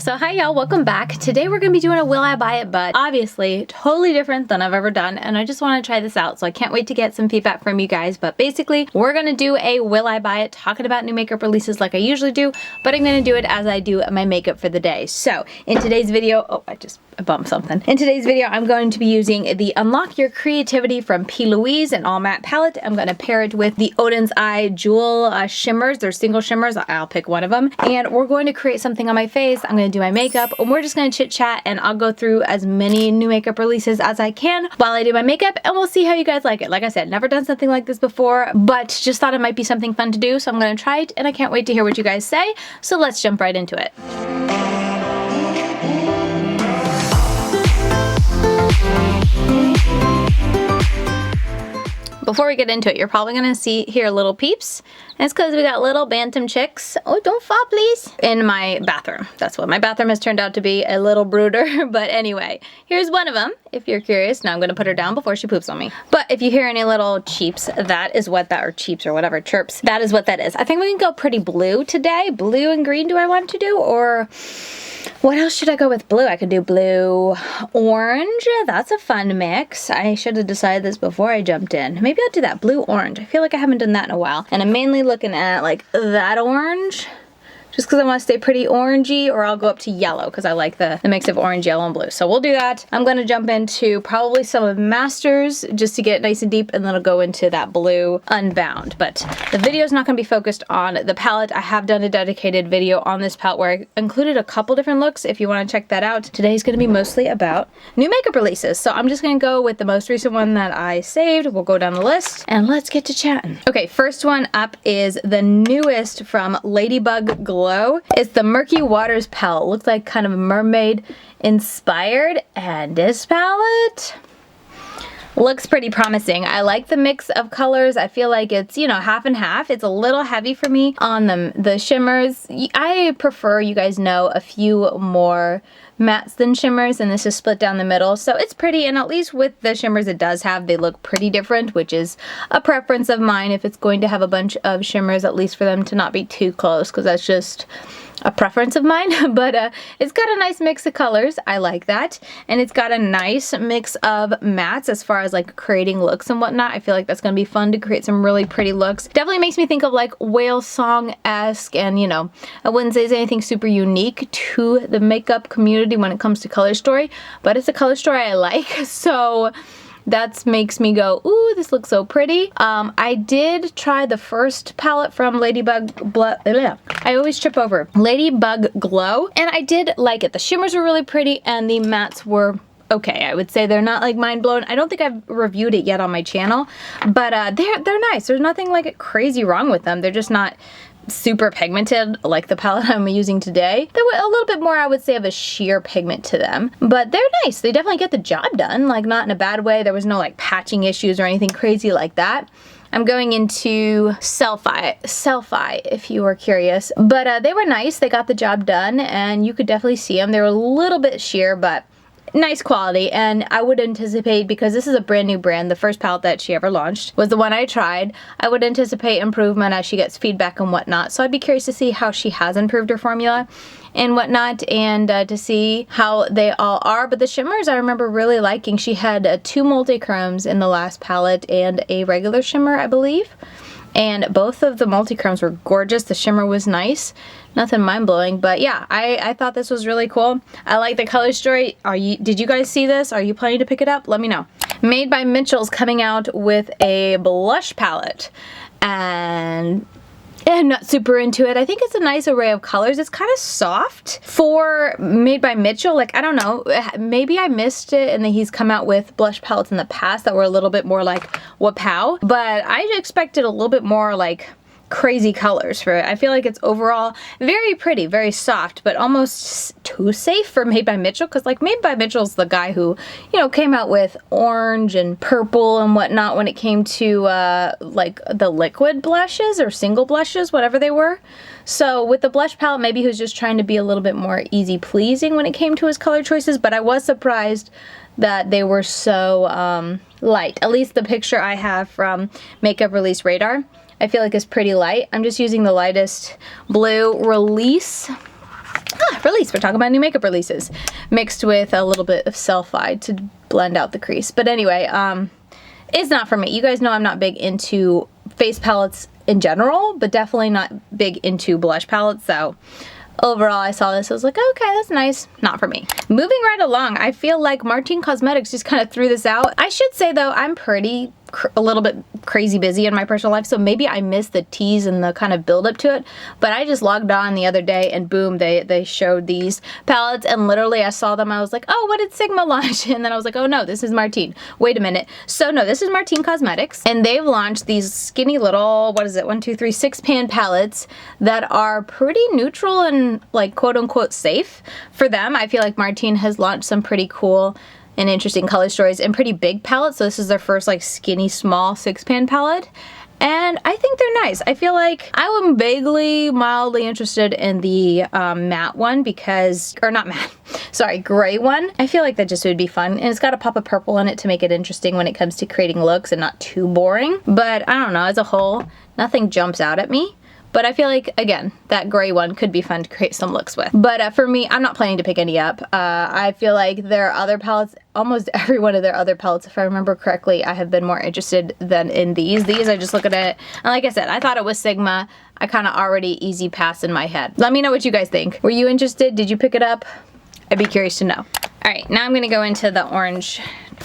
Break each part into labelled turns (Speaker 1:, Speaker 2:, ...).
Speaker 1: So hi y'all, welcome back. Today we're gonna be doing a will I buy it, but obviously totally different than I've ever done, and I just want to try this out, so I can't wait to get some feedback from you guys. But basically we're gonna do a will I buy it, talking about new makeup releases like I usually do, but I'm gonna do it as I do my makeup for the day. So in today's video, oh, I bumped something. In today's video, I'm going to be using the Unlock Your Creativity from PLouise, an all matte palette. I'm gonna pair it with the Odin's Eye Jewel shimmers. They're single shimmers. I'll pick one of them, and we're going to create something on my face. I'm gonna do my makeup, and we're just gonna chit chat, and I'll go through as many new makeup releases as I can while I do my makeup, and we'll see how you guys like it. Like I said, never done something like this before, but just thought it might be something fun to do, so I'm gonna try it, and I can't wait to hear what you guys say. So let's jump right into it. Before we get into it, you're probably gonna hear little peeps. And it's because we got little bantam chicks. Oh, don't fall, please. In my bathroom. That's what my bathroom has turned out to be, a little brooder. But anyway, here's one of them, if you're curious. Now I'm gonna put her down before she poops on me. But if you hear any little cheeps, that is what that, or cheeps or whatever, chirps, that is what that is. I think we can go pretty blue today. Blue and green do I want to do, or what else should I go with blue? I could do blue, orange. That's a fun mix. I should have decided this before I jumped in. Maybe I'll do that, blue, orange. I feel like I haven't done that in a while. And I'm mainly looking at like that orange, just because I want to stay pretty orangey, or I'll go up to yellow because I like the mix of orange, yellow, and blue. So we'll do that. I'm going to jump into probably some of Masters just to get nice and deep, and then I'll go into that blue Unbound. But the video is not going to be focused on the palette. I have done a dedicated video on this palette where I included a couple different looks if you want to check that out. Today's going to be mostly about new makeup releases. So I'm just going to go with the most recent one that I saved. We'll go down the list and let's get to chatting. Okay, first one up is the newest from LadyBug Glow. It's the Murky Waters palette. Looks like kind of mermaid inspired, and this palette looks pretty promising. I like the mix of colors. I feel like it's, you know, half and half. It's a little heavy for me on the shimmers. I prefer, you guys know, a few more mattes than shimmers, and this is split down the middle, so it's pretty. And at least with the shimmers it does have, they look pretty different, which is a preference of mine. If it's going to have a bunch of shimmers, at least for them to not be too close, because that's just a preference of mine. But it's got a nice mix of colors. I like that. And it's got a nice mix of mattes as far as like creating looks and whatnot. I feel like that's going to be fun to create some really pretty looks. Definitely makes me think of like whale song-esque, and you know, I wouldn't say it's anything super unique to the makeup community when it comes to color story, but it's a color story I like, so that makes me go, ooh, this looks so pretty. I did try the first palette from LadyBug. I always trip over. LadyBug Glow, and I did like it. The shimmers were really pretty, and the mattes were okay. I would say they're not like mind blown. I don't think I've reviewed it yet on my channel, but they're nice. There's nothing like crazy wrong with them. They're just not super pigmented like the palette I'm using today. There were a little bit more, I would say, of a sheer pigment to them, but they're nice. They definitely get the job done, like not in a bad way. There was no like patching issues or anything crazy like that. I'm going into Selfie if you were curious, but they were nice. They got the job done, and you could definitely see them. They were a little bit sheer, but nice quality. And I would anticipate, because this is a brand new brand, the first palette that she ever launched was the one I tried, I would anticipate improvement as she gets feedback and whatnot. So I'd be curious to see how she has improved her formula and whatnot, and to see how they all are. But the shimmers I remember really liking. She had 2 multi-chromes in the last palette and a regular shimmer, I believe. And both of the multi-chromes were gorgeous. The shimmer was nice. Nothing mind-blowing, but yeah, I thought this was really cool. I like the color story. Did you guys see this? Are you planning to pick it up? Let me know. Made by Mitchell's coming out with a blush palette, and I'm not super into it. I think it's a nice array of colors. It's kind of soft for Made by Mitchell. Like, I don't know, maybe I missed it and then he's come out with blush palettes in the past that were a little bit more like wapow, but I expected a little bit more like crazy colors for it. I feel like it's overall very pretty, very soft, but almost too safe for Made by Mitchell, because like Made by Mitchell's the guy who, you know, came out with orange and purple and whatnot when it came to like the liquid blushes or single blushes, whatever they were. So with the blush palette, maybe he was just trying to be a little bit more easy pleasing when it came to his color choices, but I was surprised that they were so light. At least the picture I have from Makeup Release Radar, I feel like it's pretty light. I'm just using the lightest blue Release Release. We're talking about new makeup releases mixed with a little bit of Selfie to blend out the crease. But anyway, it's not for me. You guys know I'm not big into face palettes in general, but definitely not big into blush palettes. So overall, I saw this, I was like, okay, that's nice. Not for me. Moving right along, I feel like Martine Cosmetics just kind of threw this out. I should say though, I'm a little bit crazy busy in my personal life, so maybe I missed the tease and the kind of build up to it, but I just logged on the other day and boom, they showed these palettes, and literally I saw them, I was like, oh, what did Sigma launch? And then I was like, oh no, this is Martine. Wait a minute. So no, this is Martine Cosmetics, and they've launched these skinny little, what is it, 1, 2, 3, 6-pan palettes that are pretty neutral and like quote unquote safe for them. I feel like Martine has launched some pretty cool and interesting color stories and pretty big palettes. So this is their first like skinny small 6-pan palette, and I think they're nice. I feel like I am vaguely mildly interested in the matte one because, or not matte, sorry, gray one. I feel like that just would be fun, and it's got a pop of purple in it to make it interesting when it comes to creating looks and not too boring. But I don't know, as a whole, nothing jumps out at me. But I feel like, again, that gray one could be fun to create some looks with. But for me, I'm not planning to pick any up. I feel like their other palettes, almost every one of their other palettes, if I remember correctly, I have been more interested than in these. These, I just look at it, and like I said, I thought it was Sigma. I kind of already easy pass in my head. Let me know what you guys think. Were you interested? Did you pick it up? I'd be curious to know. All right, now I'm gonna go into the orange,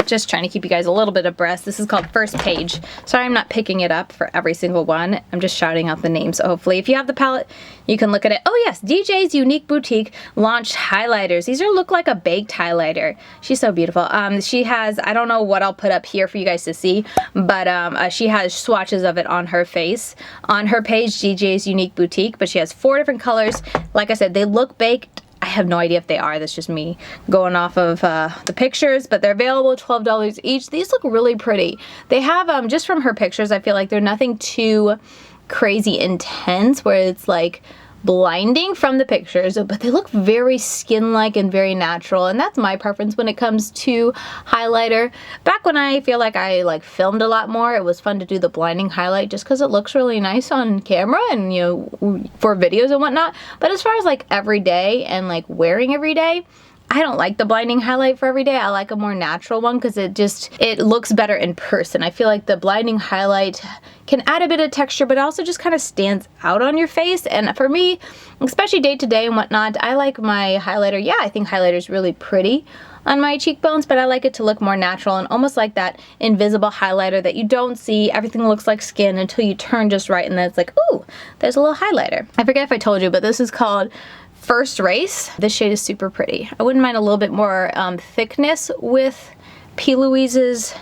Speaker 1: just trying to keep you guys a little bit abreast. This is called First Page. Sorry I'm not picking it up for every single one. I'm just shouting out the names, so hopefully if you have the palette, you can look at it. Oh yes, DJ's Unique Boutique launched highlighters. These look like a baked highlighter. She's so beautiful. She has, I don't know what I'll put up here for you guys to see, but she has swatches of it on her face. On her page, DJ's Unique Boutique, but she has 4 different colors. Like I said, they look baked. I have no idea if they are. That's just me going off of the pictures, but they're available $12 each. These look really pretty. They have, just from her pictures, I feel like they're nothing too crazy intense where it's like blinding from the pictures, but they look very skin-like and very natural, and that's my preference when it comes to highlighter. Back when I feel like I filmed a lot more, it was fun to do the blinding highlight just because it looks really nice on camera and, you know, for videos and whatnot. But as far as like every day and like wearing every day, I don't like the blinding highlight for every day. I like a more natural one because it looks better in person. I feel like the blinding highlight can add a bit of texture, but it also just kind of stands out on your face. And for me, especially day to day and whatnot, I like my highlighter. Yeah, I think highlighter is really pretty on my cheekbones, but I like it to look more natural and almost like that invisible highlighter that you don't see. Everything looks like skin until you turn just right, and then it's like, ooh, there's a little highlighter. I forget if I told you, but this is called First Race. This shade is super pretty. I wouldn't mind a little bit more thickness with PLouise's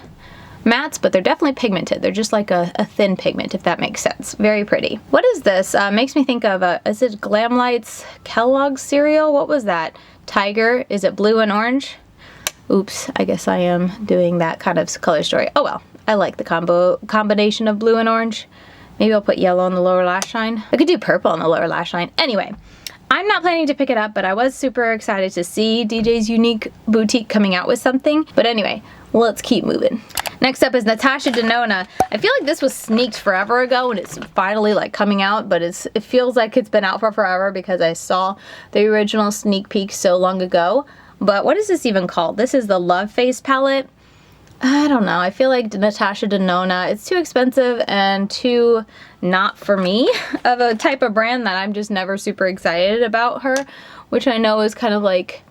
Speaker 1: mattes, but they're definitely pigmented. They're just like a thin pigment, if that makes sense. Very pretty. What is this? Makes me think of, is it Glam Light's Kellogg's cereal? What was that? Tiger? Is it blue and orange? Oops, I guess I am doing that kind of color story. Oh well, I like the combination of blue and orange. Maybe I'll put yellow on the lower lash line. I could do purple on the lower lash line. Anyway, I'm not planning to pick it up, but I was super excited to see DJ's Unique Boutique coming out with something. But anyway, let's keep moving. Next up is Natasha Denona. I feel like this was sneaked forever ago and it's finally like coming out, but it feels like it's been out for forever because I saw the original sneak peek so long ago. But what is this even called? This is the Love Face palette. I don't know. I feel like Natasha Denona, it's too expensive and too not for me of a type of brand that I'm just never super excited about her, which I know is kind of like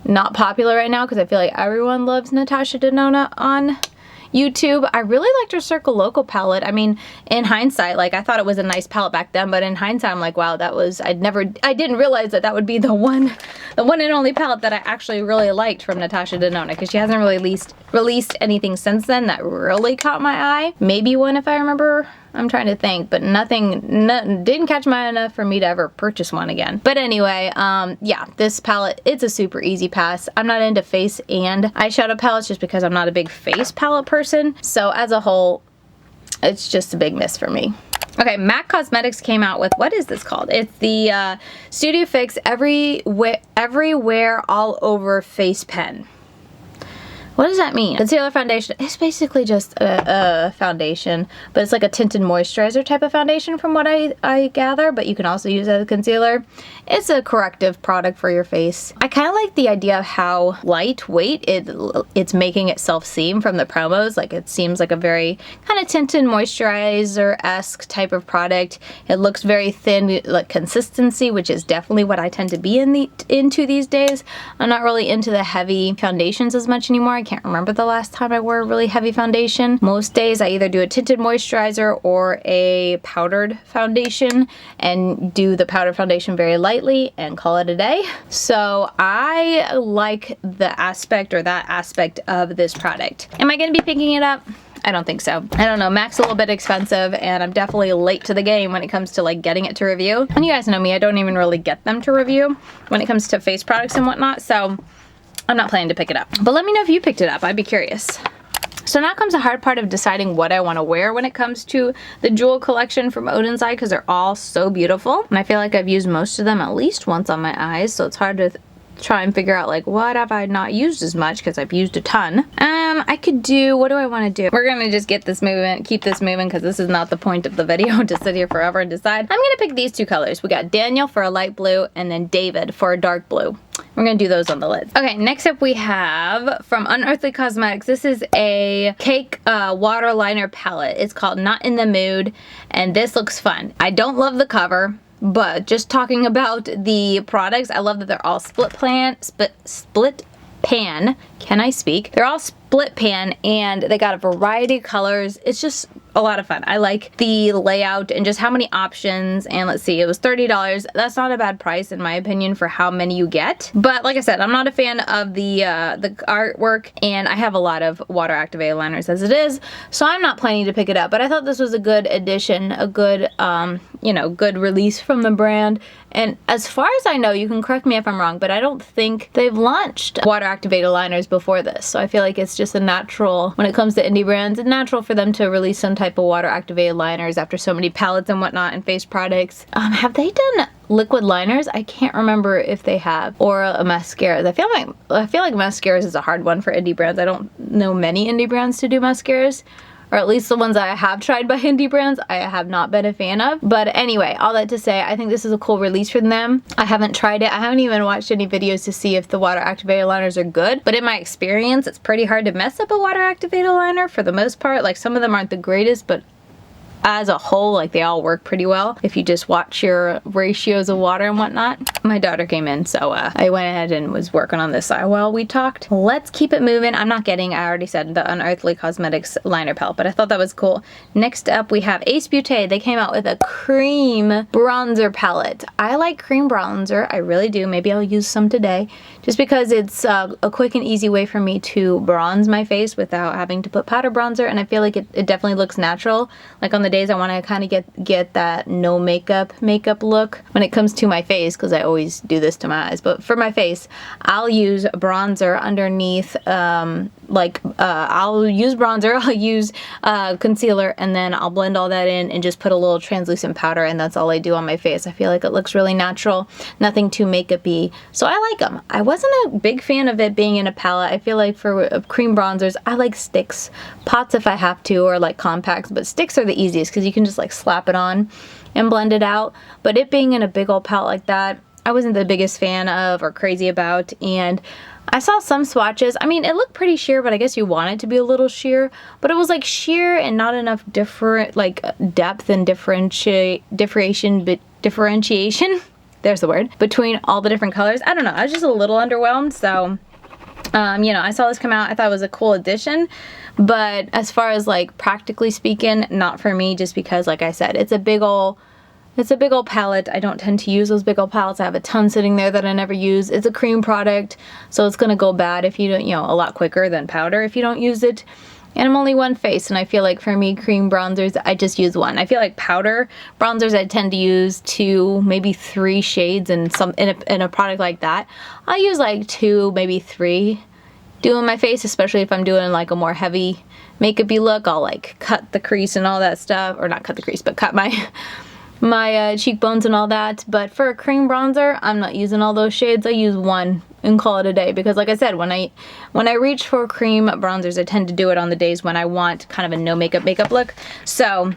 Speaker 1: not popular right now because I feel like everyone loves Natasha Denona on YouTube. I really liked her Circle Local palette. I mean, in hindsight, like I thought it was a nice palette back then, but in hindsight, I'm like, wow, that was, I didn't realize that that would be the one and only palette that I actually really liked from Natasha Denona, because she hasn't really released anything since then that really caught my eye. Maybe one if I remember. I'm trying to think, but nothing didn't catch my eye enough for me to ever purchase one again. But anyway, yeah, this palette, it's a super easy pass. I'm not into face and eyeshadow palettes just because I'm not a big face palette person. So as a whole, it's just a big miss for me. Okay, MAC Cosmetics came out with, what is this called? It's the Studio Fix Everywhere All Over Face Pen. What does that mean? Concealer foundation. It's basically just a foundation, but it's like a tinted moisturizer type of foundation from what I gather, but you can also use it as a concealer. It's a corrective product for your face. I kind of like the idea of how lightweight it's making itself seem from the promos. Like it seems like a very kind of tinted moisturizer-esque type of product. It looks very thin, like consistency, which is definitely what I tend to be into these days. I'm not really into the heavy foundations as much anymore. I can't remember the last time I wore a really heavy foundation. Most days I either do a tinted moisturizer or a powdered foundation, and do the powdered foundation very lightly and call it a day. So I like that aspect of this product. Am I going to be picking it up? I don't think so. I don't know, MAC's a little bit expensive, and I'm definitely late to the game when it comes to like getting it to review. And you guys know me, I don't even really get them to review when it comes to face products and whatnot, so I'm not planning to pick it up. But let me know if you picked it up, I'd be curious. So now comes the hard part of deciding what I want to wear when it comes to the jewel collection from Odenside, because they're all so beautiful. And I feel like I've used most of them at least once on my eyes, so it's hard to try and figure out like what have I not used as much, because I've used a ton. I could do, what do I want to do? We're gonna just get this moving, keep this moving, because this is not the point of the video to sit here forever and decide. I'm gonna pick these two colors. We got Daniel for a light blue and then David for a dark blue. We're gonna do those on the lids. Okay, next up we have from Unearthly Cosmetics. This is a cake water liner palette. It's called Not in the Mood, and this looks fun. I don't love the cover, but just talking about the products, I love that they're all split pan. Can I speak? They're all split pan, and they got a variety of colors. It's just a lot of fun. I like the layout and just how many options. And let's see, it was $30. That's not a bad price in my opinion for how many you get. But like I said, I'm not a fan of the artwork, and I have a lot of water activated liners as it is, so I'm not planning to pick it up. But I thought this was a good addition, a good you know, good release from the brand. And as far as I know, you can correct me if I'm wrong, but I don't think they've launched water activated liners before this. So I feel like it's just a natural, when it comes to indie brands, it's natural for them to release some type of water activated liners after so many palettes and whatnot and face products. Have they done liquid liners? I can't remember if they have, or a mascara. I feel like mascaras is a hard one for indie brands. I don't know many indie brands to do mascaras, or at least the ones I have tried by indie brands, I have not been a fan of. But anyway, all that to say, I think this is a cool release from them. I haven't tried it. I haven't even watched any videos to see if the water activated liners are good. But in my experience, it's pretty hard to mess up a water activated liner for the most part. Like some of them aren't the greatest, but as a whole, like they all work pretty well if you just watch your ratios of water and whatnot. My daughter came in, so I went ahead and was working on this while we talked. Let's keep it moving. I'm not getting, I already said, the Unearthly Cosmetics liner palette, but I thought that was cool. Next up we have Ace Beaute. They came out with a cream bronzer palette. I like cream bronzer, I really do. Maybe I'll use some today, just because it's a quick and easy way for me to bronze my face without having to put powder bronzer, and I feel like it definitely looks natural. Like on the days I want to kind of get that no makeup look when it comes to my face, because I always do this to my eyes, but for my face I'll use bronzer underneath. I'll use bronzer, I'll use concealer, and then I'll blend all that in and just put a little translucent powder, and that's all I do on my face. I feel like it looks really natural, nothing too makeup-y, so I like them. I wasn't a big fan of it being in a palette. I feel like for cream bronzers, I like sticks, pots if I have to, or like compacts, but sticks are the easiest because you can just like slap it on and blend it out. But it being in a big old palette like that, I wasn't the biggest fan of or crazy about. And I saw some swatches. I mean, it looked pretty sheer, but I guess you want it to be a little sheer. But it was like sheer and not enough different, like depth and differentiation. There's the word, between all the different colors. I don't know. I was just a little underwhelmed. So, you know, I saw this come out. I thought it was a cool addition. But as far as like practically speaking, not for me, just because, like I said, it's a big ol' palette. I don't tend to use those big old palettes. I have a ton sitting there that I never use. It's a cream product, so it's gonna go bad if you don't, you know, a lot quicker than powder if you don't use it. And I'm only one face, and I feel like for me, cream bronzers, I just use one. I feel like powder bronzers, I tend to use 2, maybe 3 shades in a product like that. I'll use like 2, maybe 3 doing my face, especially if I'm doing like a more heavy makeup-y look. I'll like cut the crease and all that stuff, or not cut the crease, but cut my my cheekbones and all that. But for a cream bronzer, I'm not using all those shades. I use one and call it a day, because like I said, when I reach for cream bronzers, I tend to do it on the days when I want kind of a no makeup look. So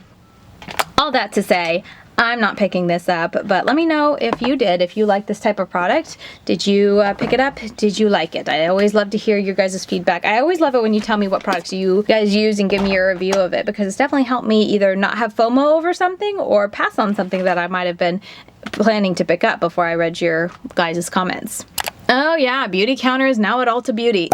Speaker 1: all that to say, I'm not picking this up, but let me know if you did, if you like this type of product. Did you pick it up? Did you like it? I always love to hear your guys' feedback. I always love it when you tell me what products you guys use and give me your review of it, because it's definitely helped me either not have FOMO over something or pass on something that I might have been planning to pick up before I read your guys' comments. Oh yeah, BeautyCounter is now at Ulta Beauty.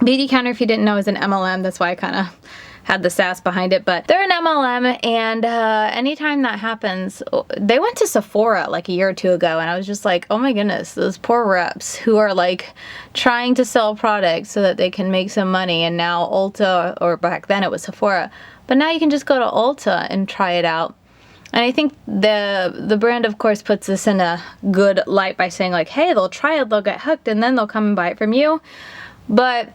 Speaker 1: BeautyCounter, if you didn't know, is an MLM. That's why I kind of had the sass behind it, but they're an MLM, and anytime that happens, they went to Sephora like a year or two ago, and I was just like, oh my goodness, those poor reps who are like trying to sell products so that they can make some money, and now Ulta, or back then it was Sephora, but now you can just go to Ulta and try it out. And I think the brand, of course, puts this in a good light by saying like, hey, they'll try it, they'll get hooked, and then they'll come and buy it from you. But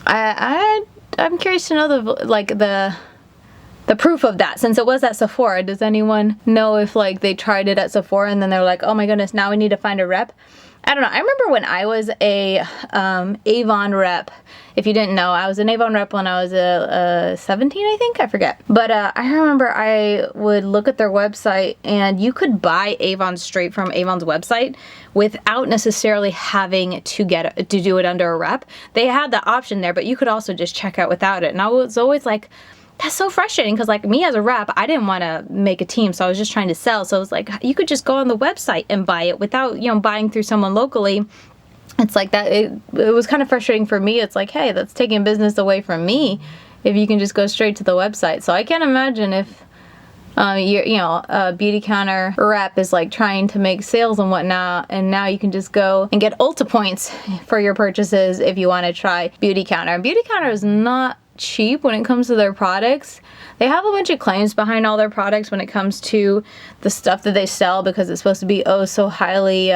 Speaker 1: I'm curious to know the proof of that, since it was at Sephora. Does anyone know if like they tried it at Sephora and then they're like, oh my goodness, now we need to find a rep? I don't know. I remember when I was a Avon rep. If you didn't know, I was an Avon rep when I was 17, I think. I forget. But I remember I would look at their website, and you could buy Avon straight from Avon's website without necessarily having to do it under a rep. They had the option there, but you could also just check out without it. And I was always like, that's so frustrating, because like me as a rep, I didn't want to make a team, so I was just trying to sell. So it was like, you could just go on the website and buy it without, you know, buying through someone locally. It's like that. It was kind of frustrating for me. It's like, hey, that's taking business away from me if you can just go straight to the website. So I can't imagine if a BeautyCounter rep is like trying to make sales and whatnot, and now you can just go and get Ulta points for your purchases if you want to try BeautyCounter. And BeautyCounter is not cheap when it comes to their products. They have a bunch of claims behind all their products when it comes to the stuff that they sell, because it's supposed to be oh so highly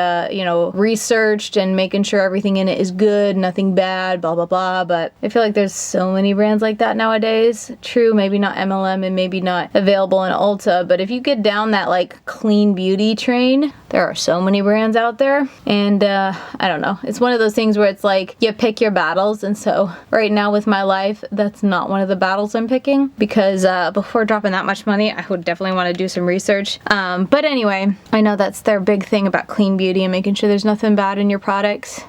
Speaker 1: researched and making sure everything in it is good, nothing bad, blah blah blah. But I feel like there's so many brands like that nowadays. True, maybe not MLM and maybe not available in Ulta, but if you get down that like clean beauty train, there are so many brands out there. And I don't know, it's one of those things where it's like you pick your battles, and so right now with my life, that's not one of the battles I'm picking, because before dropping that much money, I would definitely want to do some research. But anyway, I know that's their big thing about clean beauty and making sure there's nothing bad in your products.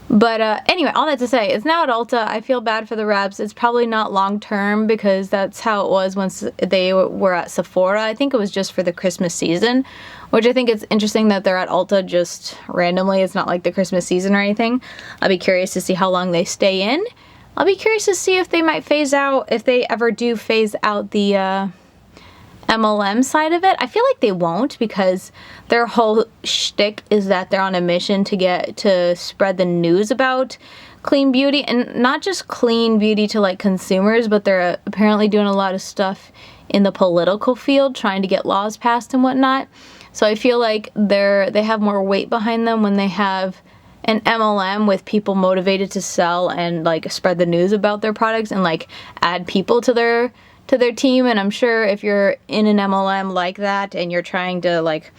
Speaker 1: But anyway, all that to say, it's now at Ulta. I feel bad for the reps. It's probably not long term, because that's how it was once they were at Sephora. I think it was just for the Christmas season, which I think it's interesting that they're at Ulta just randomly. It's not like the Christmas season or anything. I'll be curious to see how long they stay in. I'll be curious to see if they might phase out, if they ever do phase out the MLM side of it. I feel like they won't, because their whole shtick is that they're on a mission to spread the news about clean beauty, and not just clean beauty to like consumers, but they're apparently doing a lot of stuff in the political field, trying to get laws passed and whatnot. So I feel like they have more weight behind them when they have an MLM with people motivated to sell and like spread the news about their products and like add people to their team. And I'm sure if you're in an MLM like that and you're trying to like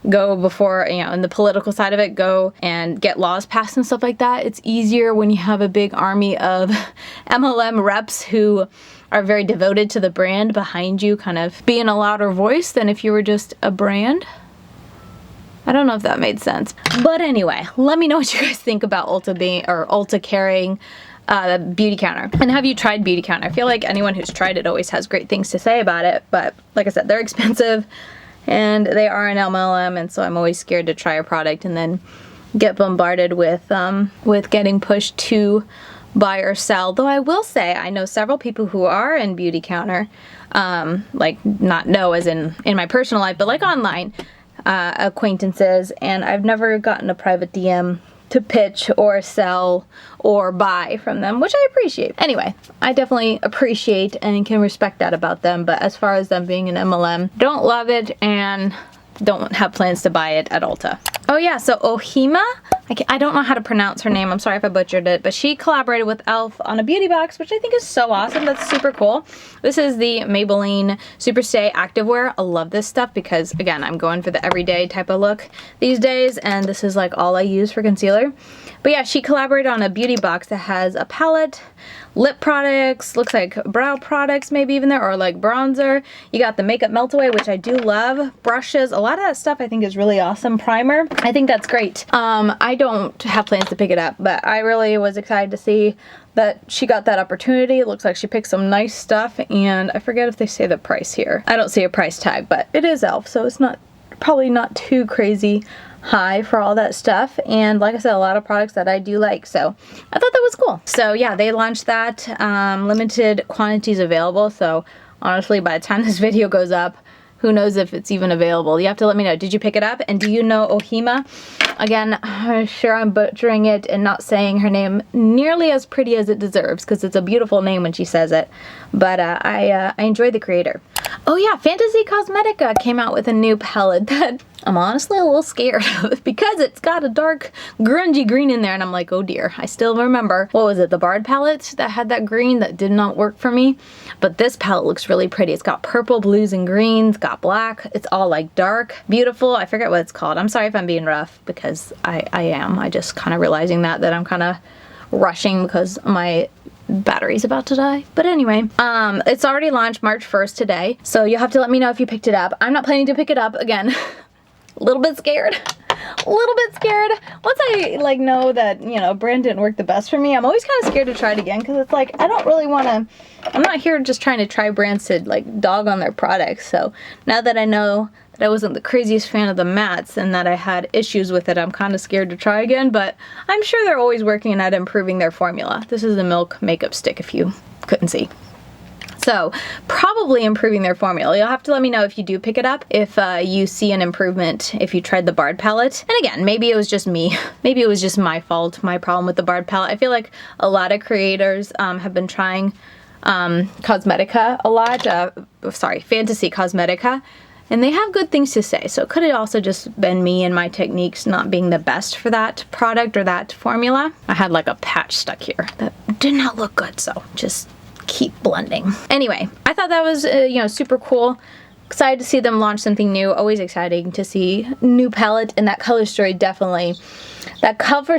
Speaker 1: go before, you know, in the political side of it, go and get laws passed and stuff like that, it's easier when you have a big army of MLM reps who are very devoted to the brand behind you, kind of being a louder voice than if you were just a brand. I don't know if that made sense. But anyway, let me know what you guys think about Ulta carrying BeautyCounter. And have you tried BeautyCounter? I feel like anyone who's tried it always has great things to say about it. But like I said, they're expensive and they are an MLM, and so I'm always scared to try a product and then get bombarded with getting pushed to buy or sell. Though I will say, I know several people who are in BeautyCounter, like not know as in my personal life, but like online, acquaintances, and I've never gotten a private DM to pitch or sell or buy from them, which I appreciate. Anyway, I definitely appreciate and can respect that about them, but as far as them being an MLM, don't love it and don't have plans to buy it at Ulta. Oh yeah, so Ohima I don't know how to pronounce her name. I'm sorry if I butchered it, but she collaborated with e.l.f. on a beauty box, which I think is so awesome. That's super cool. This is the Maybelline Superstay Activewear. I love this stuff because, again, I'm going for the everyday type of look these days, and this is like all I use for concealer. But yeah, she collaborated on a beauty box that has a palette, lip products, looks like brow products maybe even there, or like bronzer. You got the makeup melt away, which I do love, brushes, a lot of that stuff I think is really awesome. Primer, I think that's great. I don't have plans to pick it up, but I really was excited to see that she got that opportunity. It looks like she picked some nice stuff, and I forget if they say the price here. I don't see a price tag, but it is e.l.f., so it's probably not too crazy high for all that stuff, and like I said, a lot of products that I do like, so I thought that was cool. So yeah, they launched that, limited quantities available, so honestly by the time this video goes up, who knows if it's even available. You have to let me know. Did you pick it up? And do you know Ohima? Again, I'm sure I'm butchering it and not saying her name nearly as pretty as it deserves, because it's a beautiful name when she says it, but I enjoy the creator. Oh yeah, Fantasy Cosmetica came out with a new palette that I'm honestly a little scared of because it's got a dark grungy green in there, and I'm like, oh dear. I still remember, what was it, the Bard palette that had that green that did not work for me, but this palette looks really pretty. It's got purple, blues, and greens, got black. It's all like dark, beautiful. I forget what it's called. I'm sorry if I'm being rough, because I am. I just kind of realizing that I'm kind of rushing because my battery's about to die. But anyway, it's already launched March 1st today, so you'll have to let me know if you picked it up. I'm not planning to pick it up again. A little bit scared. A little bit scared. Once I like know that, you know, brand didn't work the best for me, I'm always kind of scared to try it again, because it's like, I don't really want to, I'm not here just trying to try brands to like dog on their products. So now that I know that I wasn't the craziest fan of the mattes and that I had issues with it, I'm kind of scared to try again, but I'm sure they're always working at improving their formula. This is the Milk Makeup Stick if you couldn't see. So probably improving their formula. You'll have to let me know if you do pick it up, if you see an improvement if you tried the Bard palette. And again, maybe it was just me. Maybe it was just my fault, my problem with the Bard palette. I feel like a lot of creators have been trying Cosmetica a lot. Fantasy Cosmetica. And they have good things to say, so it could have also just been me and my techniques not being the best for that product or that formula. I had like a patch stuck here that did not look good, so just keep blending. Anyway, I thought that was, you know, super cool. Excited to see them launch something new. Always exciting to see new palette, and that color story definitely, that cover,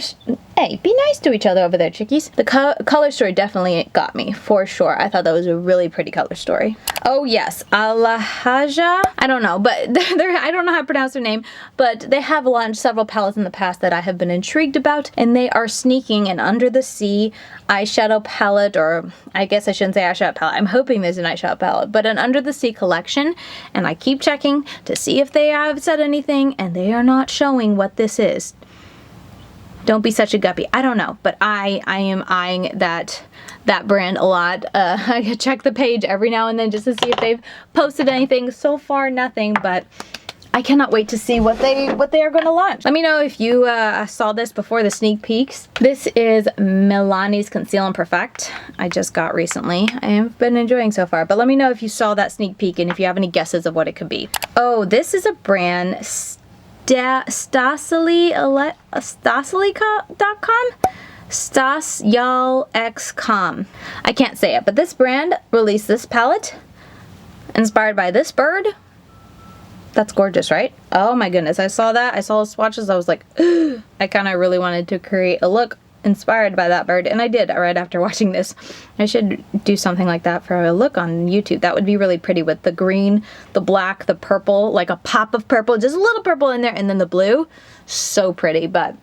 Speaker 1: hey, be nice to each other over there, chickies. The color story definitely got me, for sure. I thought that was a really pretty color story. Oh yes, Alahaja, I don't know, but I don't know how to pronounce their name, but they have launched several palettes in the past that I have been intrigued about, and they are sneaking an Under the Sea eyeshadow palette, or I guess I shouldn't say eyeshadow palette. I'm hoping there's an eyeshadow palette, but an Under the Sea collection, and I keep checking to see if they have said anything, and they are not showing what this is. Don't be such a guppy. I don't know, but I am eyeing that brand a lot. I check the page every now and then just to see if they've posted anything. So far, nothing, but I cannot wait to see what they are going to launch. Let me know if you saw this before the sneak peeks. This is Milani's Conceal and Perfect. I just got recently. I have been enjoying so far, but let me know if you saw that sneak peek and if you have any guesses of what it could be. Oh, this is a brand, Stasyalexcom? Stasyalexcom. I can't say it, but this brand released this palette inspired by this bird. That's gorgeous, right? Oh my goodness, I saw that. I saw the swatches. I was like, ugh. I kind of really wanted to create a look inspired by that bird, and I did right after watching this. I should do something like that for a look on YouTube. That would be really pretty with the green, the black, the purple, like a pop of purple, just a little purple in there, and then the blue. So pretty, but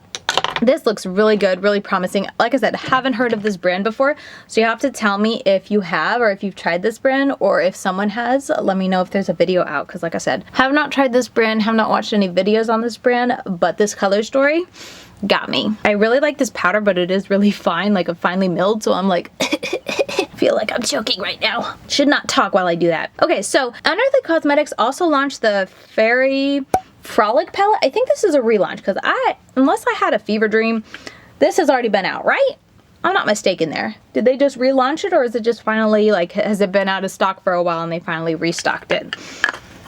Speaker 1: this looks really good, really promising. Like I said, I haven't heard of this brand before, so you have to tell me if you have, or if you've tried this brand, or if someone has. Let me know if there's a video out, because like I said, have not tried this brand, have not watched any videos on this brand, but this color story got me. I really like this powder, but it is really fine, like a finely milled, so I'm like, feel like I'm choking right now. Should not talk while I do that. Okay, so Unearthly Cosmetics also launched the Frolic palette. I think this is a relaunch, because unless I had a fever dream, this has already been out, right? I'm not mistaken there. Did they just relaunch it, or is it just finally, like, has it been out of stock for a while and they finally restocked it?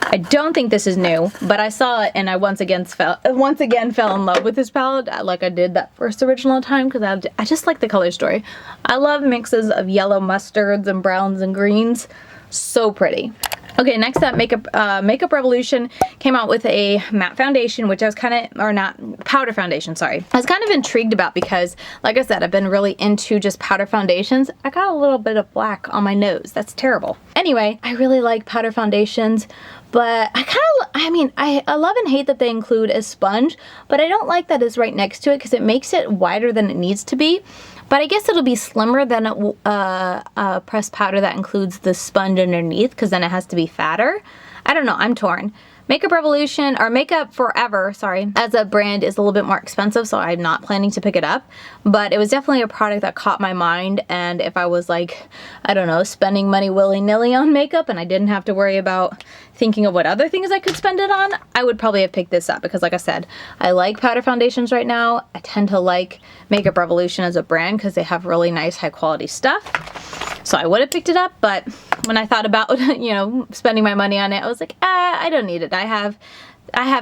Speaker 1: I don't think this is new, but I saw it and I once again fell in love with this palette like I did that first original time, because I just like the color story. I love mixes of yellow mustards and browns and greens. So pretty. Okay, next up, Makeup Revolution came out with a matte foundation, which I was kind of, or not, powder foundation, sorry. I was kind of intrigued about because, like I said, I've been really into just powder foundations. I got a little bit of black on my nose. That's terrible. Anyway, I really like powder foundations, but I love and hate that they include a sponge, but I don't like that it's right next to it because it makes it wider than it needs to be. But I guess it'll be slimmer than a pressed powder that includes the sponge underneath, because then it has to be fatter. I don't know, I'm torn. Makeup Revolution, or Makeup Forever, sorry, as a brand is a little bit more expensive, so I'm not planning to pick it up. But it was definitely a product that caught my mind, and if I was like, I don't know, spending money willy-nilly on makeup and I didn't have to worry about thinking of what other things I could spend it on, I would probably have picked this up because, like I said, I like powder foundations right now. I tend to like Makeup Revolution as a brand because they have really nice high-quality stuff. So I would have picked it up, but when I thought about, you know, spending my money on it, I was like, I don't need it. I have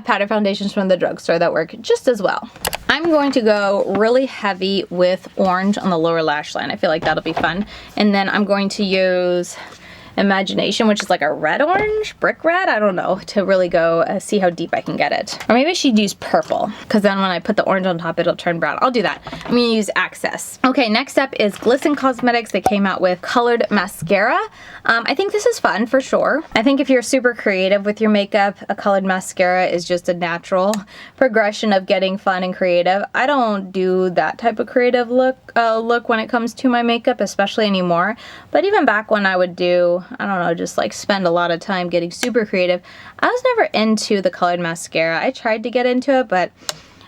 Speaker 1: powder foundations from the drugstore that work just as well. I'm going to go really heavy with orange on the lower lash line. I feel like that'll be fun. And then I'm going to use Imagination, which is like a red-orange, brick red, I don't know, to really go see how deep I can get it. Or maybe I should use purple, because then when I put the orange on top, it'll turn brown. I'll do that. I'm going to use Access. Okay, next up is Glisten Cosmetics. They came out with colored mascara. I think this is fun for sure. I think if you're super creative with your makeup, a colored mascara is just a natural progression of getting fun and creative. I don't do that type of creative look when it comes to my makeup, especially anymore. But even back when I would do, I don't know, just like spend a lot of time getting super creative, I was never into the colored mascara. I tried to get into it, but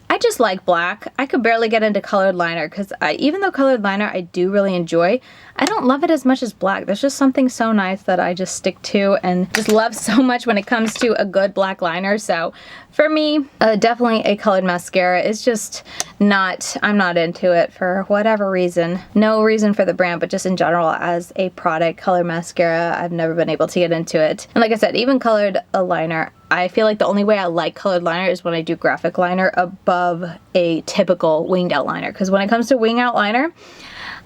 Speaker 1: I just like black. I could barely get into colored liner because even though colored liner I do really enjoy, I don't love it as much as black. There's just something so nice that I just stick to and just love so much when it comes to a good black liner. So for me, definitely a colored mascara is just not, I'm not into it for whatever reason. No reason for the brand, but just in general as a product, colored mascara, I've never been able to get into it. And like I said, even colored liner, I feel like the only way I like colored liner is when I do graphic liner above a typical winged out liner. Because when it comes to wing out liner,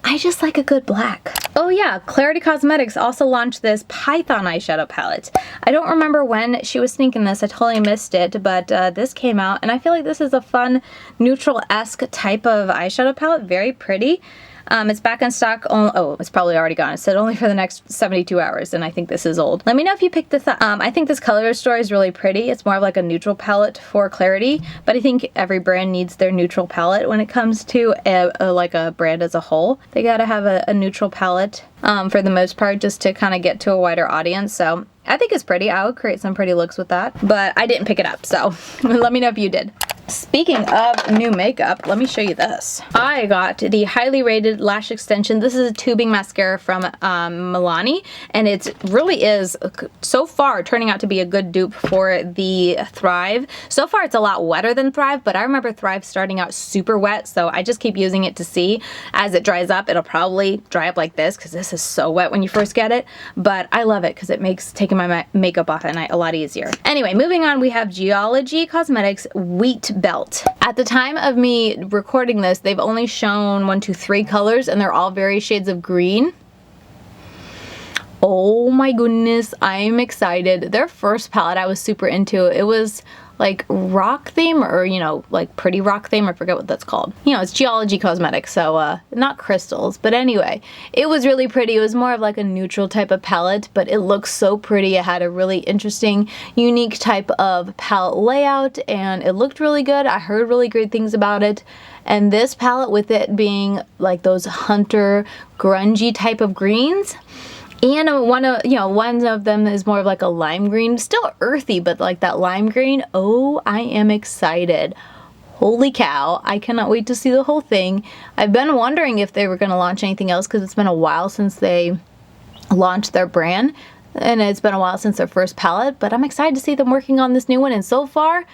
Speaker 1: I just like a good black. Oh yeah, Clarity Cosmetics also launched this Phython eyeshadow palette. I don't remember when she was sneaking this, I totally missed it, but this came out and I feel like this is a fun neutral-esque type of eyeshadow palette, very pretty. It's back in stock. Oh, it's probably already gone. It said only for the next 72 hours, and I think this is old. Let me know if you picked this up. I think this color story is really pretty. It's more of like a neutral palette for Klarity, but I think every brand needs their neutral palette when it comes to like a brand as a whole. They gotta have a neutral palette for the most part, just to kind of get to a wider audience. So I think it's pretty. I would create some pretty looks with that, but I didn't pick it up, so let me know if you did. Speaking of new makeup, let me show you this. I got the highly rated lash extension. This is a tubing mascara from Milani, and it really is so far turning out to be a good dupe for the Thrive. So far it's a lot wetter than Thrive, but I remember Thrive starting out super wet, so I just keep using it to see. As it dries up, it'll probably dry up like this because this is so wet when you first get it, but I love it because it makes taking my makeup off at night a lot easier. Anyway, moving on, we have Geologies Cosmetics WheatBelt. At the time of me recording this, they've only shown 1, 2, 3 colors, and they're all various shades of green. Oh my goodness, I'm excited. Their first palette I was super into. It was like rock theme, or you know, like pretty rock theme, I forget what that's called. You know, it's Geologies Cosmetics, so not crystals, but anyway, it was really pretty. It was more of like a neutral type of palette, but it looks so pretty. It had a really interesting, unique type of palette layout, and it looked really good. I heard really great things about it. And this palette, with it being like those hunter grungy type of greens, and one of them is more of like a lime green, still earthy, but like that lime green. Oh, I am excited. Holy cow, I cannot wait to see the whole thing. I've been wondering if they were going to launch anything else because it's been a while since they launched their brand, and it's been a while since their first palette, but I'm excited to see them working on this new one, and so far,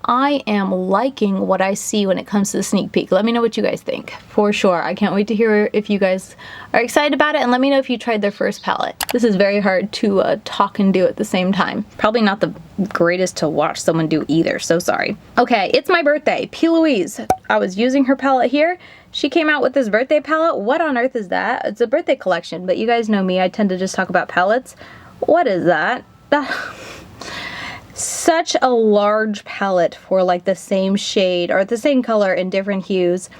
Speaker 1: I am liking what I see when it comes to the sneak peek. Let me know what you guys think, for sure. I can't wait to hear if you guys are excited about it, and let me know if you tried their first palette. This is very hard to talk and do at the same time. Probably not the greatest to watch someone do either, so sorry. Okay, it's my birthday. PLouise. I was using her palette here. She came out with this birthday palette. What on earth is that? It's a birthday collection, but you guys know me. I tend to just talk about palettes. What is that? Such a large palette for like the same shade or the same color in different hues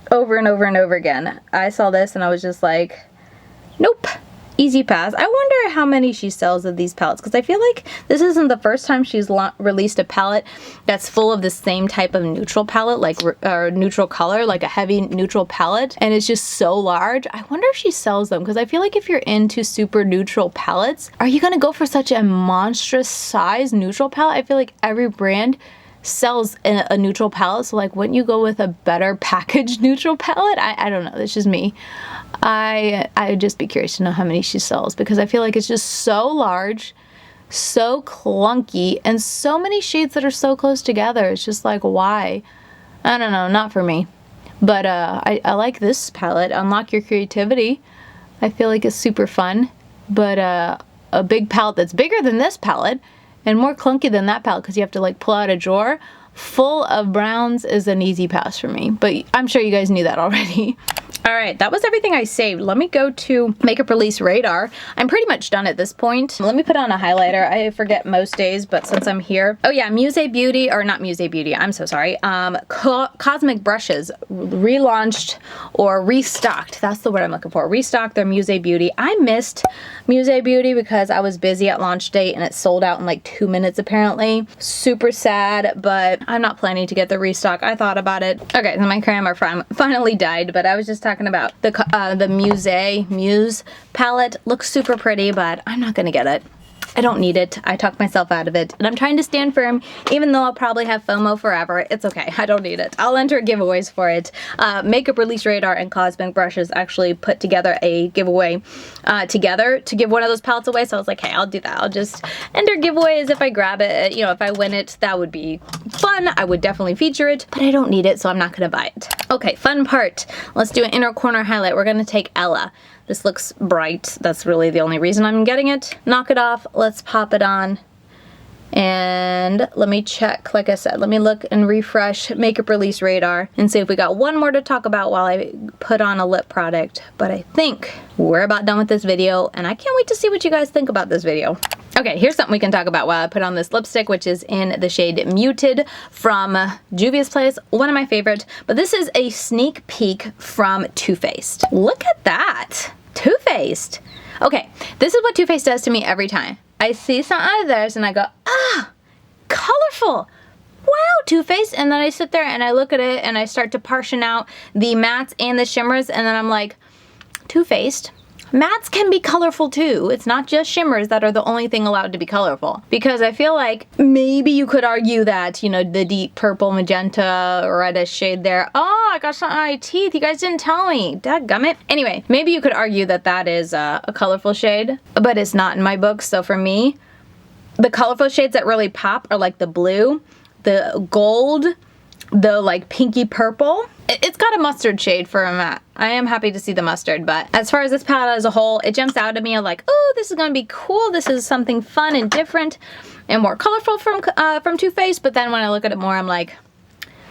Speaker 1: over and over and over again. I saw this and I was just like, nope. Easy pass. I wonder how many she sells of these palettes, because I feel like this isn't the first time she's released a palette that's full of the same type of neutral palette, like neutral color, like a heavy neutral palette, and it's just so large. I wonder if she sells them, because I feel like if you're into super neutral palettes, are you gonna go for such a monstrous size neutral palette? I feel like every brand sells a neutral palette, so like wouldn't you go with a better packaged neutral palette? I don't know, that's just me. I'd just be curious to know how many she sells, because I feel like it's just so large, so clunky, and so many shades that are so close together. It's just like, why? I don't know, not for me. But I like this palette, Unlock Your Creativity. I feel like it's super fun, but a big palette that's bigger than this palette and more clunky than that palette, because you have to like pull out a drawer full of browns, is an easy pass for me. But I'm sure you guys knew that already. All right, that was everything I saved. Let me go to Makeup Release Radar. I'm pretty much done at this point. Let me put on a highlighter. I forget most days, but since I'm here. Oh yeah, Muse Beauty, or not Muse Beauty, I'm so sorry. Cosmic Brushes relaunched or restocked. That's the word I'm looking for. Restocked their Muse Beauty. I missed Muse Beauty because I was busy at launch date and it sold out in like 2 minutes apparently. Super sad, but I'm not planning to get the restock. I thought about it. Okay, so my camera finally died, but I was just talking about the Muse palette. Looks super pretty, but I'm not gonna get it. I don't need it. I talked myself out of it, and I'm trying to stand firm, even though I'll probably have FOMO forever. It's okay. I don't need it. I'll enter giveaways for it. Makeup Release Radar and Cosmic Brushes actually put together a giveaway together to give one of those palettes away, so I was like, hey, I'll do that. I'll just enter giveaways if I grab it. You know, if I win it, that would be fun. I would definitely feature it, but I don't need it, so I'm not gonna buy it. Okay, fun part. Let's do an inner corner highlight. We're gonna take Ella. This looks bright. That's really the only reason I'm getting it. Knock it off. Let's pop it on. And let me check, like I said, let me look and refresh Makeup Release Radar and see if we got one more to talk about while I put on a lip product. But I think we're about done with this video, and I can't wait to see what you guys think about this video. Okay, here's something we can talk about while I put on this lipstick, which is in the shade Muted from Juvia's Place, one of my favorite. But this is a sneak peek from Too Faced. Look at that, Too Faced. Okay, this is what Too Faced does to me every time. I see something out of theirs and I go, ah, colorful. Wow, Too Faced. And then I sit there and I look at it and I start to portion out the mattes and the shimmers, and then I'm like, Too Faced. Mattes can be colorful too. It's not just shimmers that are the only thing allowed to be colorful. Because I feel like maybe you could argue that, you know, the deep purple, magenta, reddish shade there. Oh, I got something on my teeth. You guys didn't tell me. Dadgummit. Anyway, maybe you could argue that that is a colorful shade, but it's not in my book. So for me, the colorful shades that really pop are like the blue, the gold, the like pinky purple. It's got a mustard shade for a matte. I am happy to see the mustard, but as far as this palette as a whole, it jumps out at me. I'm like, oh, this is gonna be cool. This is something fun and different and more colorful from Too Faced. But then when I look at it more, I'm like,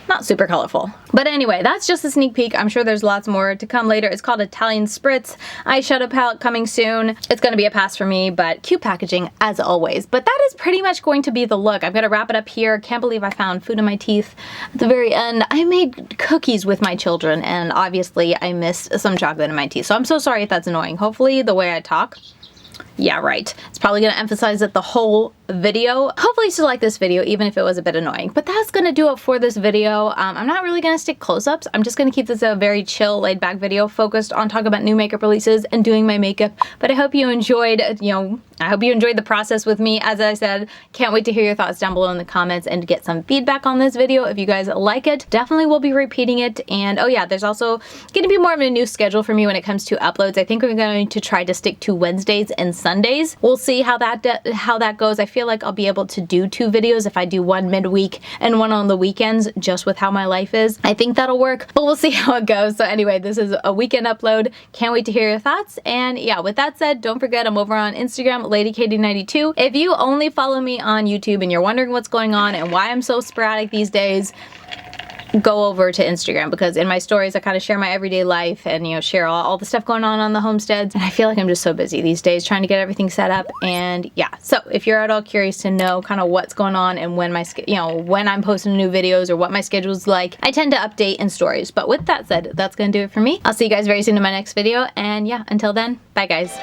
Speaker 1: not super colorful. But anyway, that's just a sneak peek. I'm sure there's lots more to come later. It's called Italian Spritz eyeshadow palette, coming soon. It's gonna be a pass for me, but cute packaging as always. But that is pretty much going to be the look. I'm gonna wrap it up here. Can't believe I found food in my teeth at the very end. I made cookies with my children, and obviously I missed some chocolate in my teeth. So I'm so sorry if that's annoying. Hopefully the way I talk, yeah, right. It's probably gonna emphasize it the whole video. Hopefully you still like this video, even if it was a bit annoying. But that's gonna do it for this video. I'm not really gonna stick close-ups. I'm just gonna keep this a very chill, laid-back video focused on talking about new makeup releases and doing my makeup. But I hope you enjoyed, I hope you enjoyed the process with me. As I said, can't wait to hear your thoughts down below in the comments and get some feedback on this video. If you guys like it, definitely will be repeating it. And oh yeah, there's also gonna be more of a new schedule for me when it comes to uploads. I think we're going to try to stick to Wednesdays and Sundays. We'll see how that goes. I feel like I'll be able to do 2 videos if I do one midweek and one on the weekends, just with how my life is. I think that'll work, but we'll see how it goes. So anyway, this is a weekend upload. Can't wait to hear your thoughts. And yeah, with that said, don't forget I'm over on Instagram, LadyKatie92. If you only follow me on YouTube and you're wondering what's going on and why I'm so sporadic these days, go over to Instagram, because in my stories I kind of share my everyday life and, you know, share all the stuff going on the homesteads. And I feel like I'm just so busy these days trying to get everything set up. And yeah, so if you're at all curious to know kind of what's going on and when when I'm posting new videos or what my schedule's like, I tend to update in stories. But with that said, that's gonna do it for me. I'll see you guys very soon in my next video. And yeah, until then, bye guys.